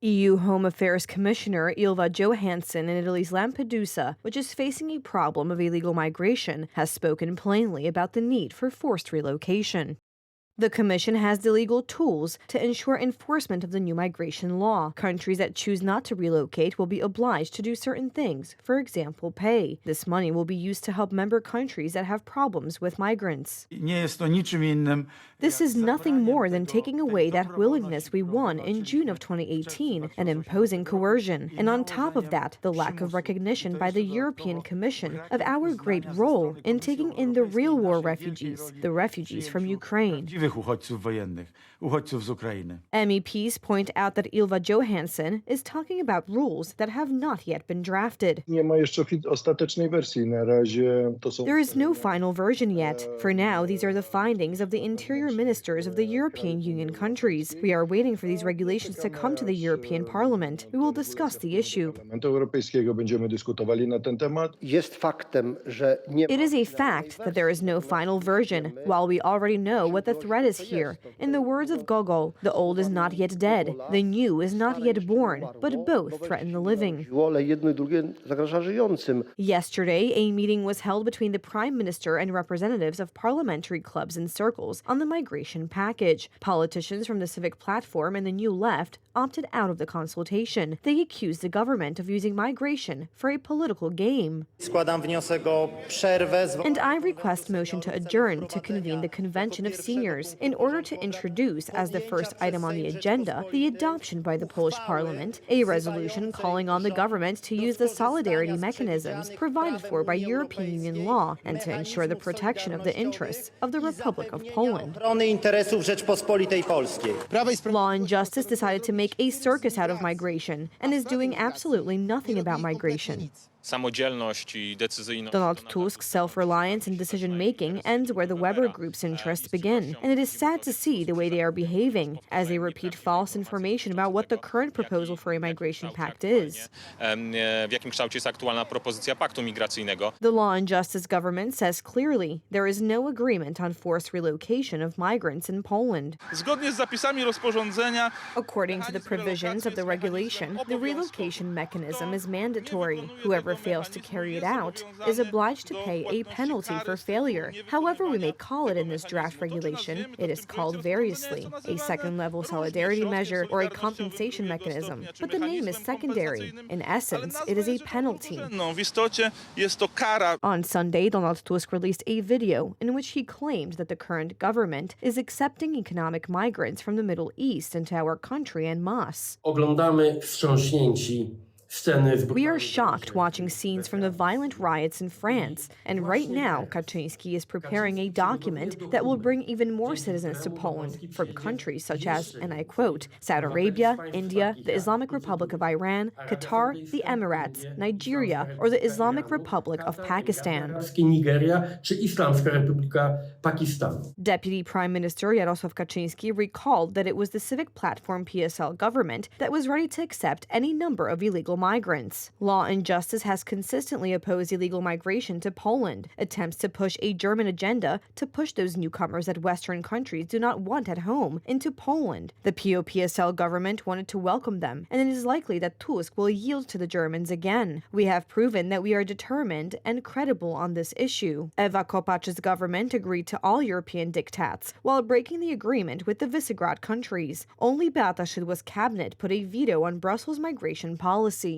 EU Home Affairs Commissioner Ylva Johansson in Italy's Lampedusa, which is facing a problem of illegal migration, has spoken plainly about the need for forced relocation. The Commission has the legal tools to ensure enforcement of the new migration law. Countries that choose not to relocate will be obliged to do certain things, for example, pay. This money will be used to help member countries that have problems with migrants. This is nothing more than taking away that willingness we won in June of 2018 and imposing coercion. And on top of that, the lack of recognition by the European Commission of our great role in taking in the real war refugees, the refugees from Ukraine. MEPs point out that Ylva Johansson is talking about rules that have not yet been drafted. There is no final version yet. For now, these are the findings of the interior ministers of the European Union countries. We are waiting for these regulations to come to the European Parliament. We will discuss the issue. It is a fact that there is no final version, while we already know what the threat is here. In the words of Gogol, the old is not yet dead, the new is not yet born, but both threaten the living. Yesterday, a meeting was held between the Prime Minister and representatives of parliamentary clubs and circles on the migration package. Politicians from the Civic Platform and the New Left opted out of the consultation. They accused the government of using migration for a political game. And I request motion to adjourn to convene the Convention of Seniors in order to introduce, as the first item on the agenda, the adoption by the Polish Parliament, a resolution calling on the government to use the solidarity mechanisms provided for by European Union law and to ensure the protection of the interests of the Republic of Poland. Law and Justice decided to make a circus out of migration and is doing absolutely nothing about migration. Donald Tusk's self-reliance and decision-making ends where the Weber Group's interests begin, and it is sad to see the way they are behaving, as they repeat false information about what the current proposal for a migration pact is. The Law and Justice government says clearly there is no agreement on forced relocation of migrants in Poland. According to the provisions of the regulation, the relocation mechanism is mandatory. Whoever fails to carry it out is obliged to pay a penalty for failure. However we may call it in this draft regulation, it is called variously, a second-level solidarity measure or a compensation mechanism. But the name is secondary. In essence, it is a penalty. On Sunday, Donald Tusk released a video in which he claimed that the current government is accepting economic migrants from the Middle East into our country en masse. We are shocked watching scenes from the violent riots in France, and right now Kaczyński is preparing a document that will bring even more citizens to Poland from countries such as, and I quote, Saudi Arabia, India, the Islamic Republic of Iran, Qatar, the Emirates, Nigeria, or the Islamic Republic of Pakistan. Deputy Prime Minister Jarosław Kaczyński recalled that it was the Civic Platform PSL government that was ready to accept any number of illegal migrants. Law and Justice has consistently opposed illegal migration to Poland, attempts to push a German agenda to push those newcomers that Western countries do not want at home into Poland. The PO-PSL government wanted to welcome them, and it is likely that Tusk will yield to the Germans again. We have proven that we are determined and credible on this issue. Ewa Kopac's government agreed to all European diktats while breaking the agreement with the Visegrad countries. Only Beata Szydło's cabinet put a veto on Brussels' migration policy.